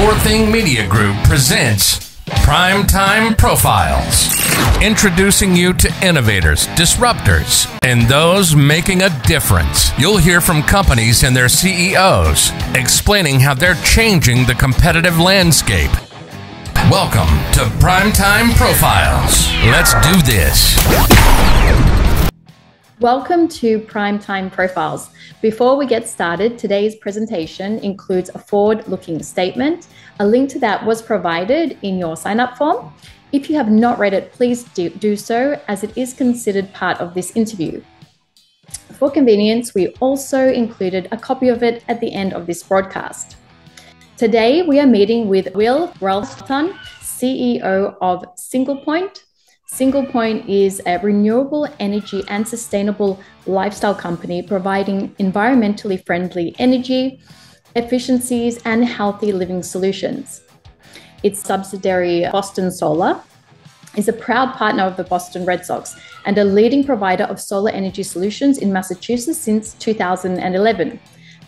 Sure Thing Media Group presents Primetime Profiles, introducing you to innovators, disruptors, and those making a difference. You'll hear from companies and their CEOs explaining how they're changing the competitive landscape. Welcome to Primetime Profiles. Let's do this. Welcome to Primetime Profiles. Before we get started, today's presentation includes a forward-looking statement. A link to that was provided in your sign-up form. If you have not read it, please do so, as it is considered part of this interview. For convenience, we also included a copy of it at the end of this broadcast. Today, we are meeting with Wil Ralston, CEO of SinglePoint. SinglePoint is a renewable energy and sustainable lifestyle company providing environmentally friendly energy, efficiencies, and healthy living solutions. Its subsidiary, Boston Solar, is a proud partner of the Boston Red Sox and a leading provider of solar energy solutions in Massachusetts since 2011.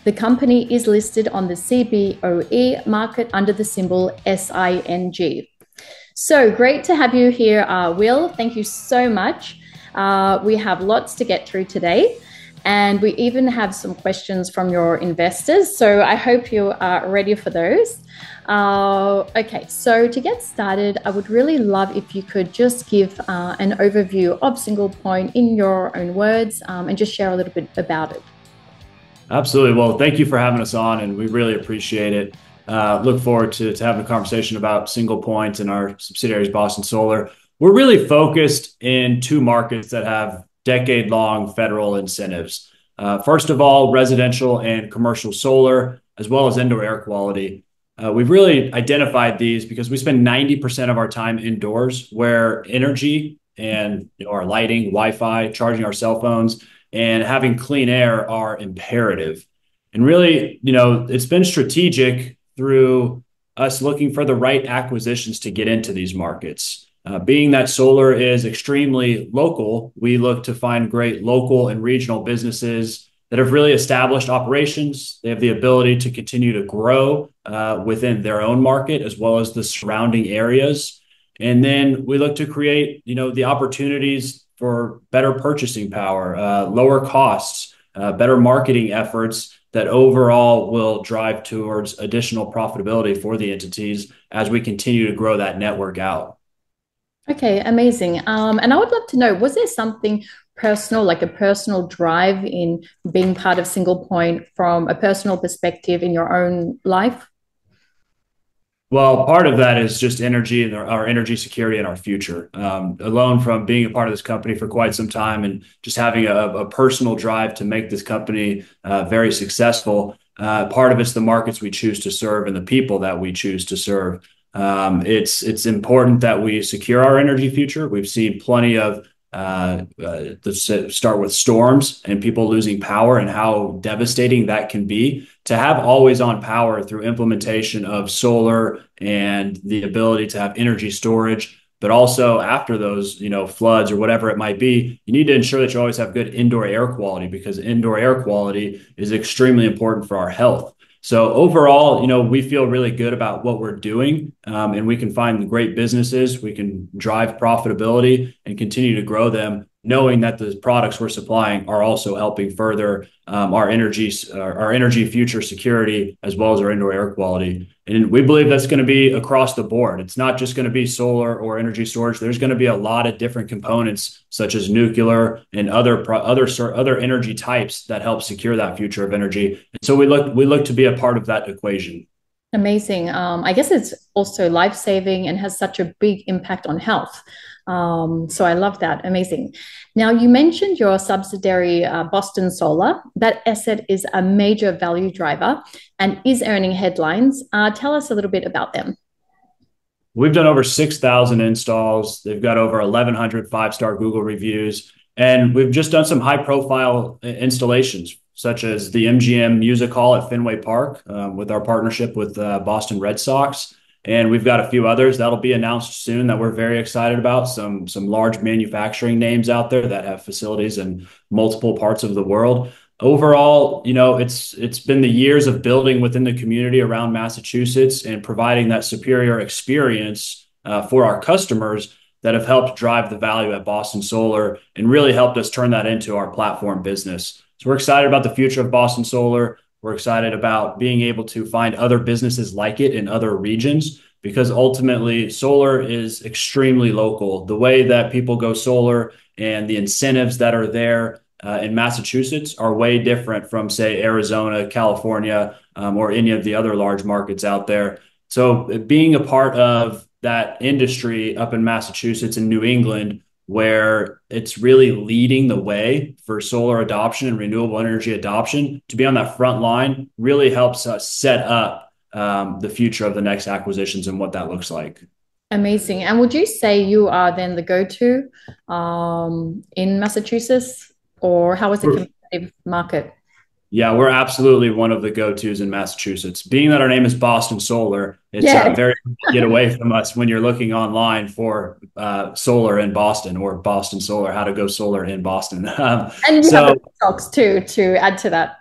The company is listed on the CBOE market under the symbol SING. So great to have you here, Wil. Thank you so much. We have lots to get through today, and we even have some questions from your investors. So I hope you are ready for those. Okay, so to get started, I would really love if you could just give an overview of SinglePoint in your own words and just share a little bit about it. Absolutely. Well, thank you for having us on, and we really appreciate it. Look forward to having a conversation about SinglePoint and our subsidiaries, Boston Solar. We're really focused in two markets that have decade-long federal incentives. First of all, residential and commercial solar, as well as indoor air quality. We've really identified these because we spend 90% of our time indoors, where energy and our lighting, Wi-Fi, charging our cell phones, and having clean air are imperative. And really, it's been strategic through us looking for the right acquisitions to get into these markets. Being that solar is extremely local, we look to find great local and regional businesses that have really established operations. They have the ability to continue to grow within their own market as well as the surrounding areas. And then we look to create, the opportunities for better purchasing power, lower costs, better marketing efforts that overall will drive towards additional profitability for the entities as we continue to grow that network out. Okay, amazing. And I would love to know, was there something personal, like a personal drive in being part of SinglePoint from a personal perspective in your own life? Well, part of that is just energy and our energy security and our future. Alone from being a part of this company for quite some time and just having a personal drive to make this company very successful. Part of it's the markets we choose to serve and the people that we choose to serve. It's important that we secure our energy future. We've seen plenty of start with storms and people losing power and how devastating that can be. To have always on power through implementation of solar and the ability to have energy storage, but also after those, floods or whatever it might be, you need to ensure that you always have good indoor air quality, because indoor air quality is extremely important for our health. So overall, we feel really good about what we're doing, and we can find great businesses. We can drive profitability and continue to grow them, knowing that the products we're supplying are also helping further our energy future security, as well as our indoor air quality. And we believe that's going to be across the board. It's not just going to be solar or energy storage. There's going to be a lot of different components, such as nuclear and other energy types that help secure that future of energy. And so we look to be a part of that equation. Amazing. I guess it's also life-saving and has such a big impact on health. So I love that. Amazing. Now, you mentioned your subsidiary, Boston Solar. That asset is a major value driver and is earning headlines. Tell us a little bit about them. We've done over 6,000 installs. They've got over 1,100 five-star Google reviews. And we've just done some high-profile installations, such as the MGM Music Hall at Fenway Park with our partnership with Boston Red Sox. And we've got a few others that'll be announced soon that we're very excited about. Some large manufacturing names out there that have facilities in multiple parts of the world. Overall, it's been the years of building within the community around Massachusetts and providing that superior experience for our customers that have helped drive the value at Boston Solar and really helped us turn that into our platform business. So we're excited about the future of Boston Solar. We're excited about being able to find other businesses like it in other regions because ultimately solar is extremely local. The way that people go solar and the incentives that are there in Massachusetts are way different from, say, Arizona, California, or any of the other large markets out there. So being a part of that industry up in Massachusetts and New England, where it's really leading the way for solar adoption and renewable energy adoption, to be on that front line really helps us set up the future of the next acquisitions and what that looks like. Amazing. And would you say you are then the go-to in Massachusetts, or how is the competitive market? Yeah, we're absolutely one of the go-tos in Massachusetts. Being that our name is Boston Solar, it's very hard to get away from us when you're looking online for solar in Boston or Boston Solar, how to go solar in Boston. And you have the stocks too to add to that.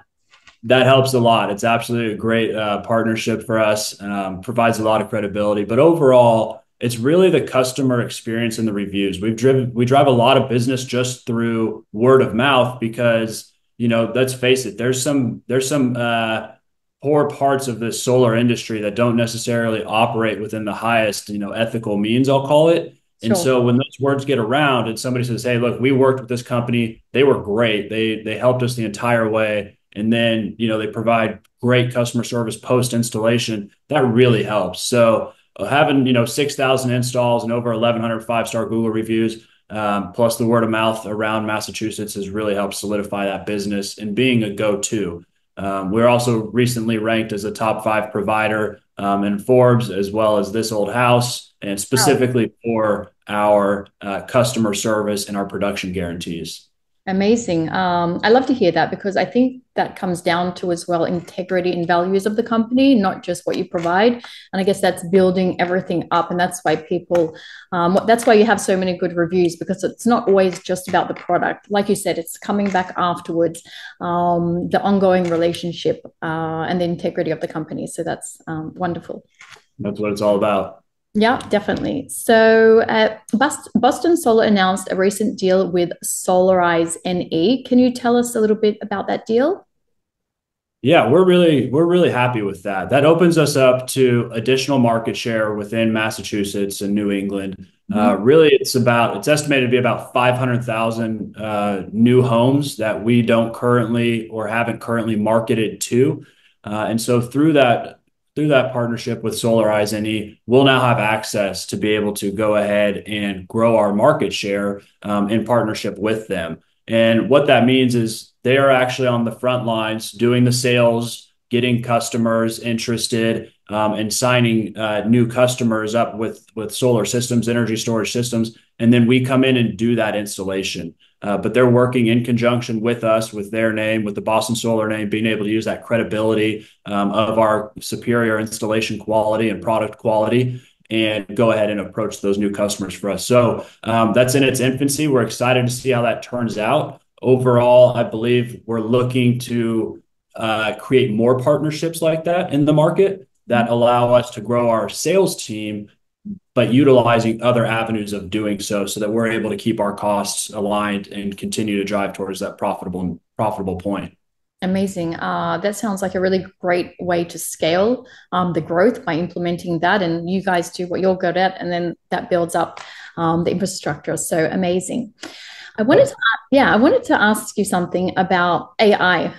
That helps a lot. It's absolutely a great partnership for us, provides a lot of credibility. But overall, it's really the customer experience and the reviews. We drive a lot of business just through word of mouth because, let's face it, there's some poor parts of the solar industry that don't necessarily operate within the highest, ethical means, I'll call it. Sure. And so when those words get around and somebody says, "Hey, look, we worked with this company. They were great. They helped us the entire way." And then, they provide great customer service post installation. That really helps. So having, 6,000 installs and over 1,100 five-star Google reviews, plus the word of mouth around Massachusetts has really helped solidify that business and being a go-to. We're also recently ranked as a top 5 provider in Forbes, as well as This Old House, and specifically for our customer service and our production guarantees. Amazing. I love to hear that because I think that comes down to as well integrity and values of the company, not just what you provide. And I guess that's building everything up. And that's why that's why you have so many good reviews, because it's not always just about the product. Like you said, it's coming back afterwards, the ongoing relationship and the integrity of the company. So that's wonderful. That's what it's all about. Yeah, definitely. So Boston Solar announced a recent deal with Solarize NE. Can you tell us a little bit about that deal? Yeah, we're really happy with that. That opens us up to additional market share within Massachusetts and New England. Really, it's estimated to be about 500,000 new homes that we don't currently or haven't currently marketed to. And so through that partnership with Solarize NE, we'll now have access to be able to go ahead and grow our market share in partnership with them. And what that means is they are actually on the front lines doing the sales, getting customers interested, and signing new customers up with solar systems, energy storage systems. And then we come in and do that installation. But they're working in conjunction with us, with their name, with the Boston Solar name, being able to use that credibility of our superior installation quality and product quality and go ahead and approach those new customers for us. So that's in its infancy. We're excited to see how that turns out. Overall, I believe we're looking to create more partnerships like that in the market that allow us to grow our sales team, but utilizing other avenues of doing so that we're able to keep our costs aligned and continue to drive towards that profitable point. Amazing. That sounds like a really great way to scale the growth by implementing that. And you guys do what you're good at, and then that builds up the infrastructure. So amazing. I wanted to ask you something about AI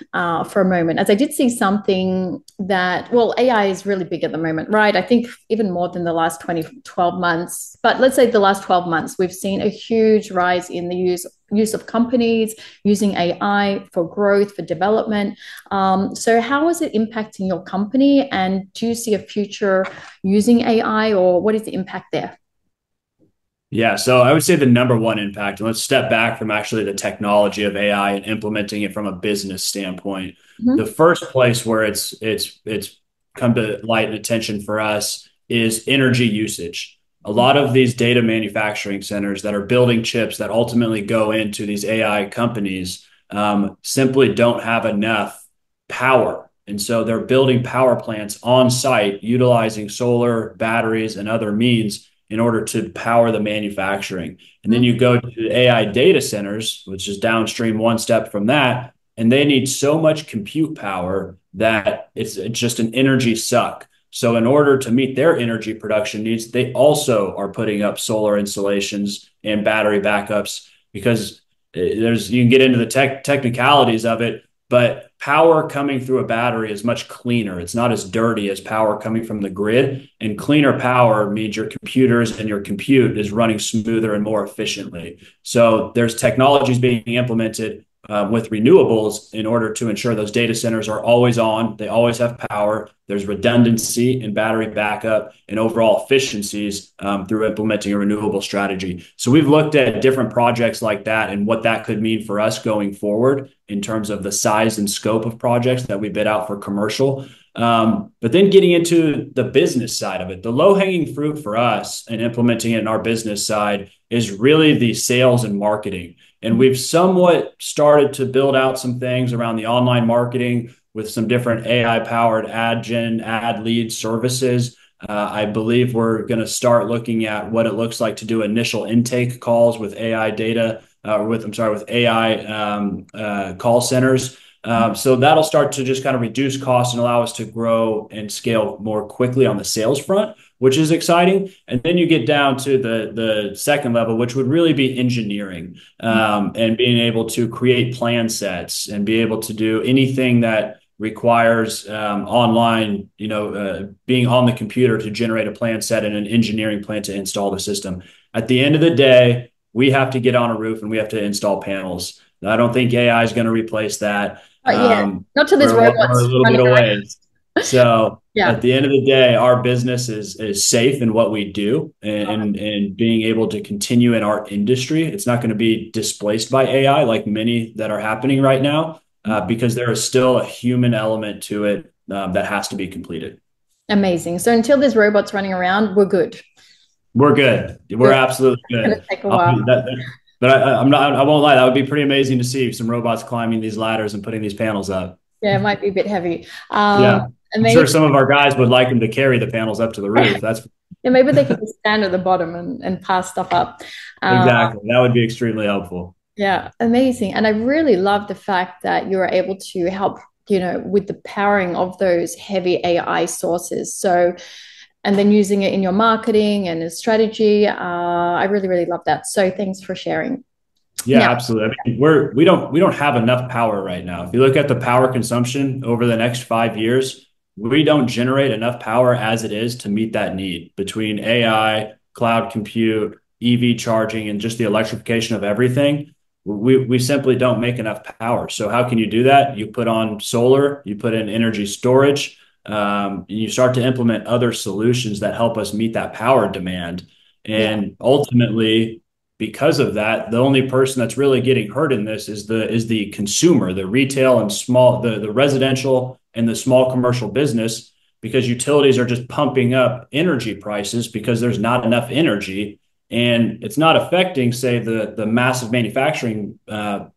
for a moment, as I did see something that, well, AI is really big at the moment, right? I think even more than the last 12 months, but let's say the last 12 months, we've seen a huge rise in the use of companies using AI for growth, for development. So how is it impacting your company? And do you see a future using AI, or what is the impact there? Yeah, so I would say the number one impact, and let's step back from actually the technology of AI and implementing it from a business standpoint. The first place where it's come to light and attention for us is energy usage. A lot of these data manufacturing centers that are building chips that ultimately go into these AI companies, simply don't have enough power. And so they're building power plants on site, utilizing solar, batteries, and other means in order to power the manufacturing. And then you go to the AI data centers, which is downstream one step from that, and they need so much compute power that it's just an energy suck. So in order to meet their energy production needs, they also are putting up solar installations and battery backups because you can get into the technicalities of it, but power coming through a battery is much cleaner. It's not as dirty as power coming from the grid, and cleaner power means your computers and your compute is running smoother and more efficiently. So there's technologies being implemented with renewables in order to ensure those data centers are always on, they always have power. There's redundancy in battery backup and overall efficiencies through implementing a renewable strategy. So we've looked at different projects like that and what that could mean for us going forward in terms of the size and scope of projects that we bid out for commercial. But then getting into the business side of it, the low-hanging fruit for us and implementing it in our business side is really the sales and marketing. And we've somewhat started to build out some things around the online marketing with some different AI-powered ad gen, ad lead services. I believe we're going to start looking at what it looks like to do initial intake calls with AI data, with AI call centers. So that'll start to just kind of reduce costs and allow us to grow and scale more quickly on the sales front, which is exciting. And then you get down to the second level, which would really be engineering and being able to create plan sets and be able to do anything that requires online, being on the computer to generate a plan set and an engineering plan to install the system. At the end of the day, we have to get on a roof and we have to install panels. I don't think AI is going to replace that. Not to this robots we're a little bit away. So yeah. At the end of the day, our business is safe in what we do and being able to continue in our industry. It's not going to be displaced by AI like many that are happening right now because there is still a human element to it that has to be completed. Amazing. So until there's robots running around, we're good. We're good. We're absolutely good. It's going to take a while. But I won't lie. That would be pretty amazing to see some robots climbing these ladders and putting these panels up. Yeah, it might be a bit heavy. Yeah. I'm sure some of our guys would like them to carry the panels up to the roof. Yeah, maybe they could just stand at the bottom and pass stuff up. Exactly. That would be extremely helpful. Yeah, amazing. And I really love the fact that you're able to help, with the powering of those heavy AI sources. So, and then using it in your marketing and as strategy. I really, really love that. So thanks for sharing. Yeah, absolutely. I mean, we don't have enough power right now. If you look at the power consumption over the next 5 years, we don't generate enough power as it is to meet that need between AI, cloud compute, EV charging, and just the electrification of everything. We simply don't make enough power. So how can you do that? You put on solar, you put in energy storage, you start to implement other solutions that help us meet that power demand. And ultimately, because of that, the only person that's really getting hurt in this is the consumer, the retail and the residential and the small commercial business, because utilities are just pumping up energy prices because there's not enough energy. And it's not affecting, say, the massive manufacturing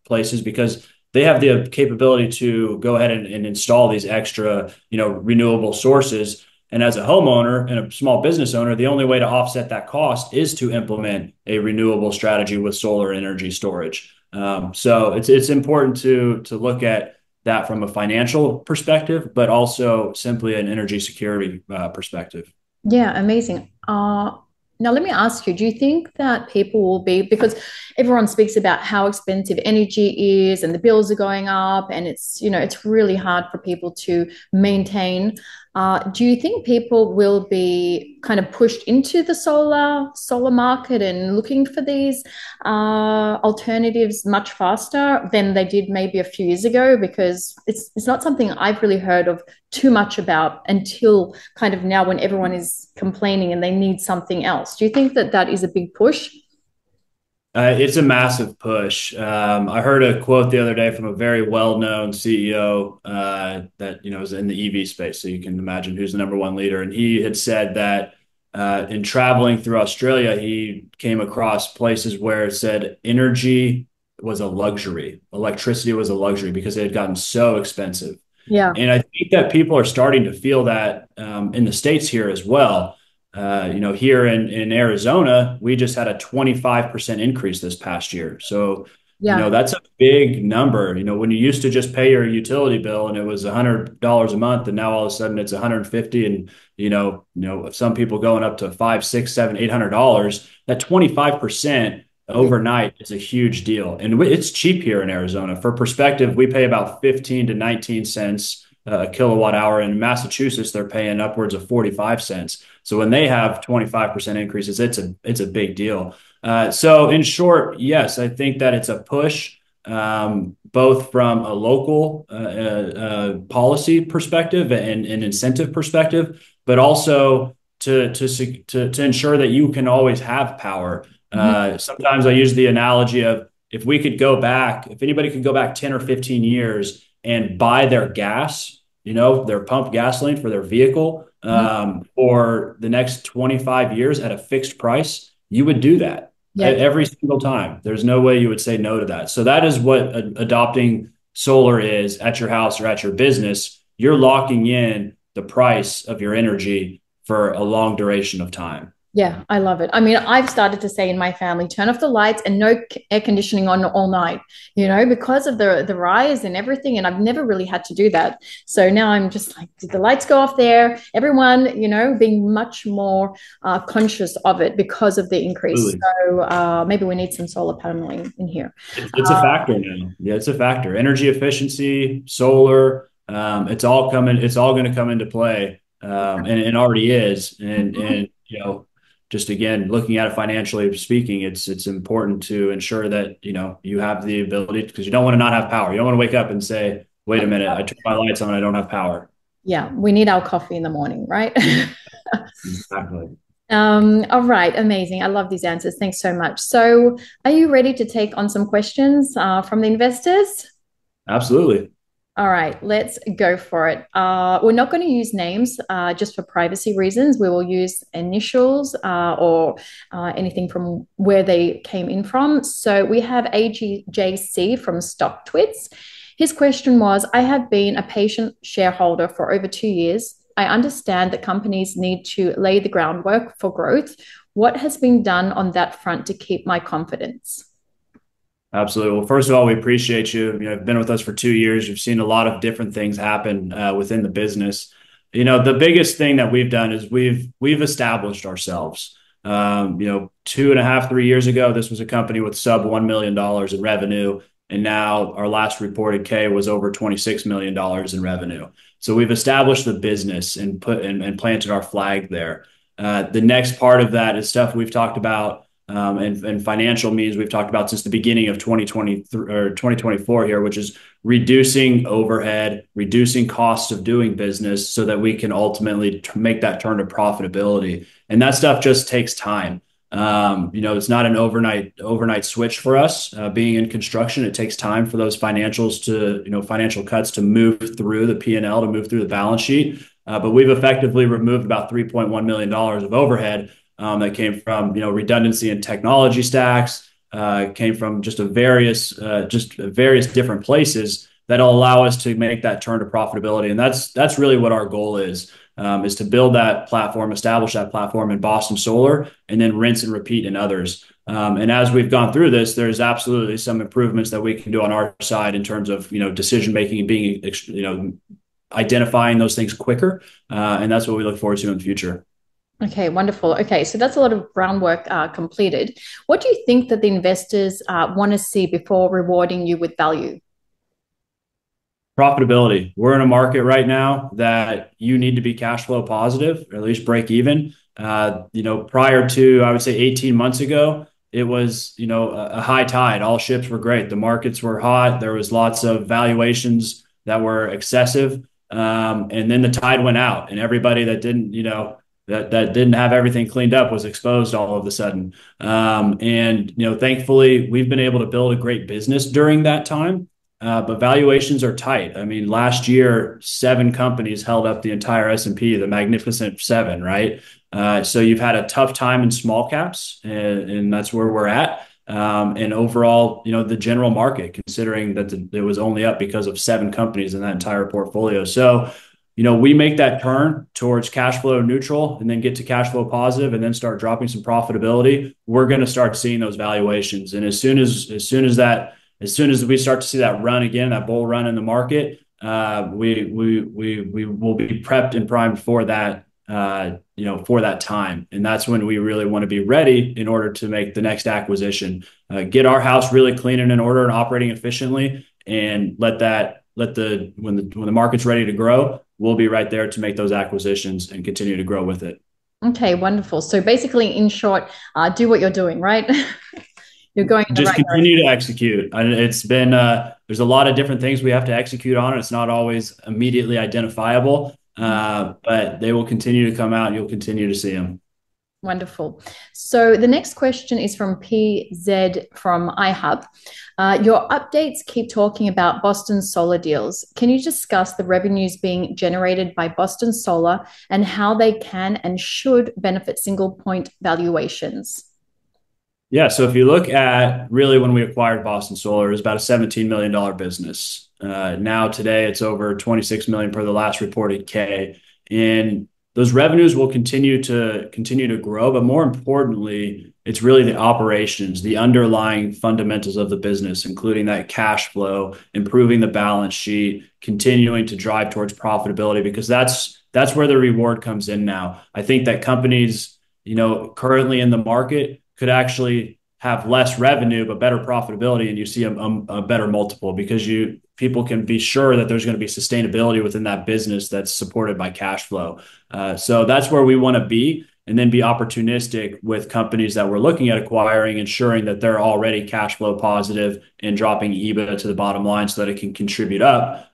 places because they have the capability to go ahead and install these extra, renewable sources. And as a homeowner and a small business owner, the only way to offset that cost is to implement a renewable strategy with solar energy storage. So it's important to look at that from a financial perspective, but also simply an energy security perspective. Yeah, amazing. Now, let me ask you, do you think that people will be, because everyone speaks about how expensive energy is and the bills are going up and it's really hard for people to maintain. Do you think people will be kind of pushed into the solar market and looking for these alternatives much faster than they did maybe a few years ago? Because it's not something I've really heard of too much about until kind of now when everyone is complaining and they need something else. Do you think that is a big push? It's a massive push. I heard a quote the other day from a very well-known CEO that is in the EV space, so you can imagine who's the number one leader. And he had said that in traveling through Australia, he came across places where it said energy was a luxury. Electricity was a luxury because it had gotten so expensive. Yeah. And I think that people are starting to feel that in the States here as well. Here in Arizona, we just had a 25% increase this past year. So, Yeah. that's a big number. When you used to just pay your utility bill and it was $100 a month, and now all of a sudden it's 150, and some people going up to five, six, seven, $800. That 25% overnight is a huge deal, and it's cheap here in Arizona. For perspective, we pay about 15 to 19 cents a kilowatt hour. In Massachusetts, they're paying upwards of 45 cents. So when they have 25% increases, it's a big deal. So in short, yes, I think that it's a push, both from a local policy perspective and incentive perspective, but also to ensure that you can always have power. Sometimes I use the analogy of, if anybody could go back 10 or 15 years and buy their gas, their pumped gasoline for their vehicle, for the next 25 years at a fixed price, you would do that. Yeah. Every single time. There's no way you would say no to that. So that is what adopting solar is at your house or at your business. You're locking in the price of your energy for a long duration of time. Yeah, I love it. I mean, I've started to say in my family, turn off the lights and no air conditioning on all night, because of the rise and everything. And I've never really had to do that. So now I'm just like, did the lights go off there? Everyone, being much more conscious of it because of the increase. Absolutely. So maybe we need some solar paneling in here. It's a factor now. Yeah, it's a factor. Energy efficiency, solar, it's all going to come into play, and it already is. And just again, looking at it financially speaking, it's important to ensure that you have the ability, because you don't want to not have power. You don't want to wake up and say, "Wait a minute, I turned my lights on, I don't have power." Yeah, we need our coffee in the morning, right? Exactly. All right, amazing. I love these answers. Thanks so much. So, are you ready to take on some questions from the investors? Absolutely. All right, let's go for it. We're not going to use names just for privacy reasons. We will use initials or anything from where they came in from. So we have AGJC from Stock Twits. His question was, I have been a patient shareholder for over 2 years. I understand that companies need to lay the groundwork for growth. What has been done on that front to keep my confidence? Absolutely. Well, first of all, we appreciate you. You've been with us for 2 years. You've seen a lot of different things happen within the business. The biggest thing that we've done is we've established ourselves. 2.5, 3 years ago, this was a company with sub $1 million in revenue. And now our last reported K was over $26 million in revenue. So we've established the business and planted our flag there. The next part of that is stuff we've talked about, and financial means we've talked about since the beginning of 2023 or 2024 here, which is reducing overhead, reducing costs of doing business so that we can ultimately make that turn to profitability. And that stuff just takes time. It's not an overnight switch for us. Being in construction, it takes time for those financial cuts to move through the P&L, to move through the balance sheet. But we've effectively removed about $3.1 million of overhead that came from redundancy in technology stacks, came from just various different places that'll allow us to make that turn to profitability. And that's really what our goal is to build that platform, establish that platform in Boston Solar, and then rinse and repeat in others. And as we've gone through this, there's absolutely some improvements that we can do on our side in terms of decision making and being identifying those things quicker. And that's what we look forward to in the future. Okay, wonderful. Okay, so that's a lot of groundwork completed. What do you think that the investors want to see before rewarding you with value? Profitability. We're in a market right now that you need to be cash flow positive, or at least break even. Prior to, I would say 18 months ago, it was, a high tide. All ships were great. The markets were hot. There was lots of valuations that were excessive. And then the tide went out, and everybody that didn't, that didn't have everything cleaned up was exposed all of a sudden. Thankfully, we've been able to build a great business during that time. But valuations are tight. I mean, last year, 7 companies held up the entire S&P, the Magnificent Seven, right? So you've had a tough time in small caps, and that's where we're at. and overall, the general market, considering that it was only up because of 7 companies in that entire portfolio. So, we make that turn towards cash flow neutral and then get to cash flow positive and then start dropping some profitability. We're going to start seeing those valuations. And as soon as we start to see that run again, that bull run in the market, we will be prepped and primed for that, for that time. And that's when we really want to be ready in order to make the next acquisition, get our house really clean and in order and operating efficiently, and when the market's ready to grow, we'll be right there to make those acquisitions and continue to grow with it. Okay, wonderful. So basically, in short, do what you're doing, right? You're going in the Just right continue direction. to execute. And it's been there's a lot of different things we have to execute on. It's not always immediately identifiable, but they will continue to come out and you'll continue to see them. Wonderful. So the next question is from PZ from iHub. Your updates keep talking about Boston Solar deals. Can you discuss the revenues being generated by Boston Solar and how they can and should benefit SinglePoint valuations? Yeah. So if you look at really when we acquired Boston Solar, it was about a $17 million business. Now today it's over 26 million per the last reported K. And those revenues will continue to grow, but more importantly, it's really the operations, the underlying fundamentals of the business, including that cash flow, improving the balance sheet, continuing to drive towards profitability, because that's where the reward comes in now. I think that companies, currently in the market could actually have less revenue but better profitability, and you see a better multiple because people can be sure that there's going to be sustainability within that business that's supported by cash flow. So that's where we want to be, and then be opportunistic with companies that we're looking at acquiring, ensuring that they're already cash flow positive and dropping EBITDA to the bottom line so that it can contribute up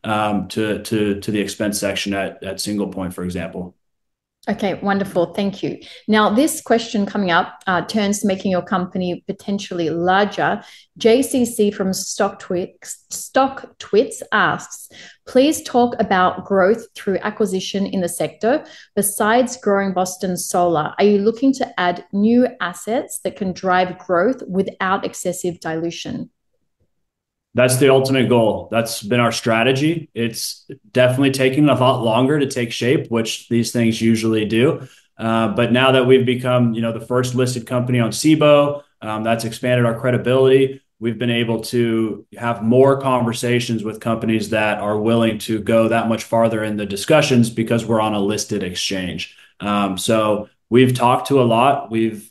to the expense section at SinglePoint, for example. Okay, wonderful. Thank you. Now, this question coming up turns to making your company potentially larger. JCC from Stock Twits asks, please talk about growth through acquisition in the sector. Besides growing Boston Solar, are you looking to add new assets that can drive growth without excessive dilution? That's the ultimate goal. That's been our strategy. It's definitely taking a lot longer to take shape, which these things usually do. But now that we've become, the first listed company on SIBO, that's expanded our credibility. We've been able to have more conversations with companies that are willing to go that much farther in the discussions because we're on a listed exchange. So we've talked to a lot. We've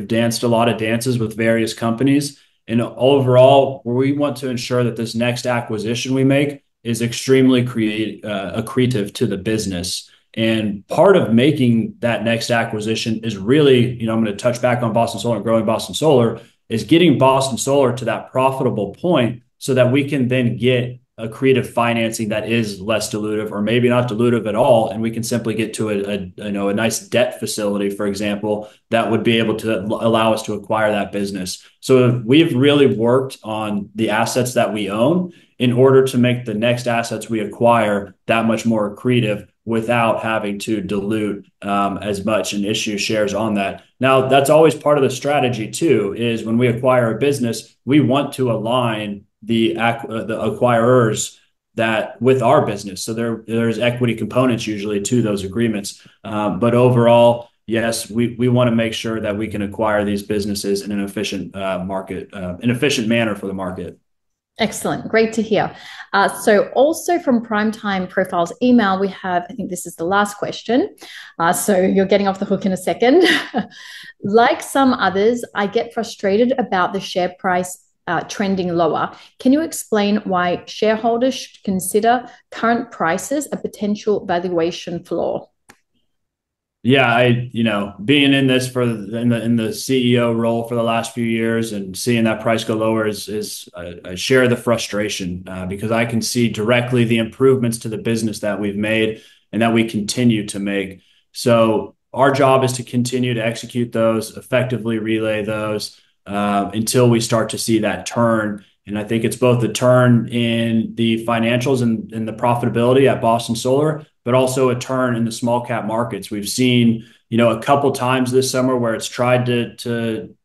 danced a lot of dances with various companies. And overall, we want to ensure that this next acquisition we make is extremely accretive to the business. And part of making that next acquisition is really, I'm going to touch back on Boston Solar and growing Boston Solar, is getting Boston Solar to that profitable point so that we can then get accretive financing that is less dilutive or maybe not dilutive at all. And we can simply get to a nice debt facility, for example, that would be able to allow us to acquire that business. So we've really worked on the assets that we own in order to make the next assets we acquire that much more accretive without having to dilute as much and issue shares on that. Now, that's always part of the strategy too, is when we acquire a business, we want to align the acquirers that with our business. So there's equity components usually to those agreements. But overall, yes, we want to make sure that we can acquire these businesses in an efficient manner for the market. Excellent. Great to hear. So also from Primetime Profiles email, we have, I think this is the last question. So you're getting off the hook in a second. Like some others, I get frustrated about the share price trending lower. Can you explain why shareholders should consider current prices a potential valuation flaw? Yeah, being in this in the CEO role for the last few years and seeing that price go lower is I share the frustration because I can see directly the improvements to the business that we've made and that we continue to make. So our job is to continue to execute those, effectively relay those until we start to see that turn. And I think it's both the turn in the financials and the profitability at Boston Solar, but also a turn in the small cap markets. We've seen, a couple times this summer where it's tried to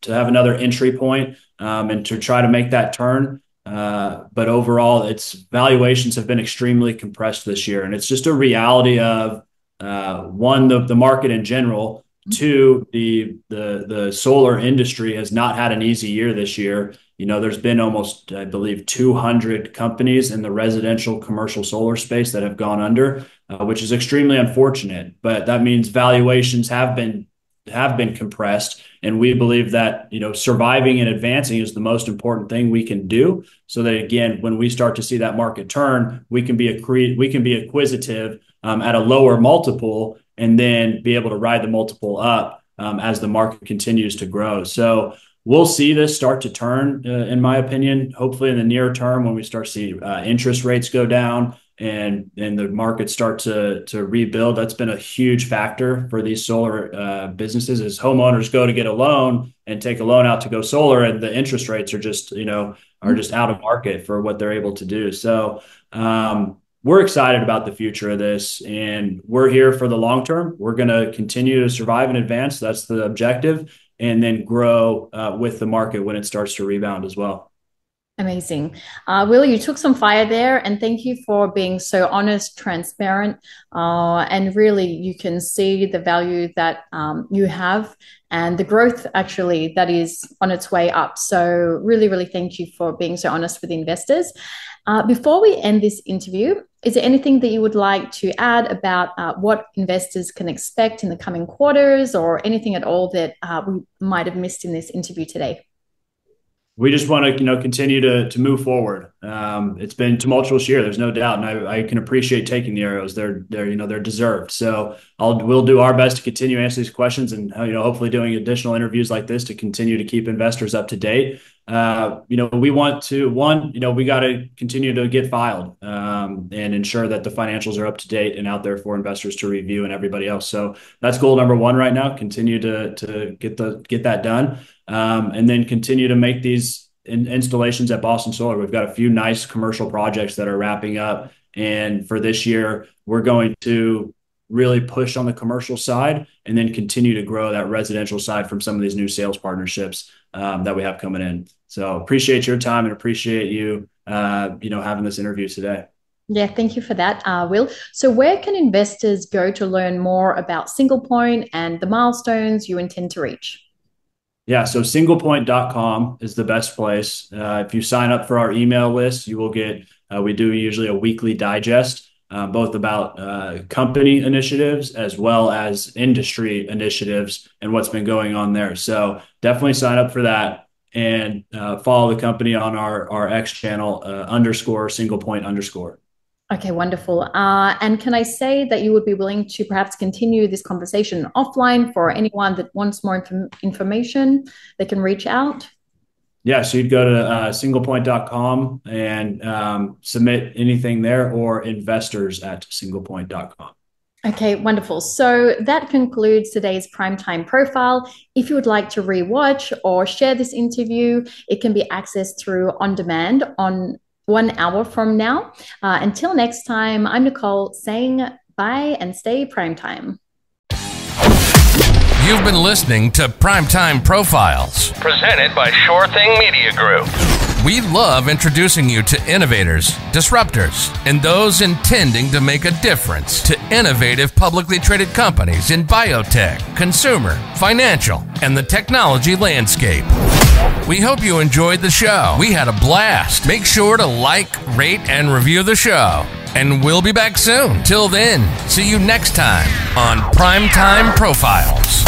have another entry point and to try to make that turn. But overall, its valuations have been extremely compressed this year, and it's just a reality of one, the market in general. Two, the solar industry has not had an easy year this year. There's been almost, I believe, 200 companies in the residential commercial solar space that have gone under, which is extremely unfortunate. But that means valuations have been compressed, and we believe that surviving and advancing is the most important thing we can do. So that again, when we start to see that market turn, we can be acquisitive at a lower multiple, and then be able to ride the multiple up as the market continues to grow. So we'll see this start to turn, in my opinion, hopefully in the near term, when we start to see interest rates go down and the market start to rebuild. That's been a huge factor for these solar businesses, as homeowners go to get a loan and take a loan out to go solar, and the interest rates are just out of market for what they're able to do. So we're excited about the future of this, and we're here for the long term. We're going to continue to survive and advance. That's the objective, and then grow with the market when it starts to rebound as well. Amazing. Will, you took some fire there, and thank you for being so honest, transparent, and really you can see the value that you have and the growth actually that is on its way up. So really, really thank you for being so honest with investors. Before we end this interview, is there anything that you would like to add about what investors can expect in the coming quarters, or anything at all that we might have missed in this interview today? We just want to, continue to move forward. It's been a tumultuous year, there's no doubt, and I can appreciate taking the arrows. They're deserved. So we'll do our best to continue answering these questions, and hopefully doing additional interviews like this to continue to keep investors up to date. We want to we got to continue to get filed and ensure that the financials are up to date and out there for investors to review and everybody else. So that's goal number one right now. Continue to get that done. And then continue to make these installations at Boston Solar. We've got a few nice commercial projects that are wrapping up, and for this year, we're going to really push on the commercial side, and then continue to grow that residential side from some of these new sales partnerships that we have coming in. So appreciate your time and appreciate you, having this interview today. Yeah, thank you for that, Will. So where can investors go to learn more about SinglePoint and the milestones you intend to reach? Yeah, so SinglePoint.com is the best place. If you sign up for our email list, you will get, we do usually a weekly digest, both about company initiatives as well as industry initiatives and what's been going on there. So definitely sign up for that, and follow the company on our X channel, _SinglePoint_. Okay, wonderful. And can I say that you would be willing to perhaps continue this conversation offline for anyone that wants more information? They can reach out. Yeah, so you'd go to SinglePoint.com and submit anything there, or investors@SinglePoint.com. Okay, wonderful. So that concludes today's Primetime Profile. If you would like to rewatch or share this interview, it can be accessed through On Demand on 1 hour from now. Until next time, I'm Nicole saying bye and stay Primetime. You've been listening to Primetime Profiles, presented by Sure Thing Media Group. We love introducing you to innovators, disruptors, and those intending to make a difference to innovative publicly traded companies in biotech, consumer, financial, and the technology landscape. We hope you enjoyed the show. We had a blast. Make sure to like, rate, and review the show. And we'll be back soon. Till then, see you next time on Primetime Profiles.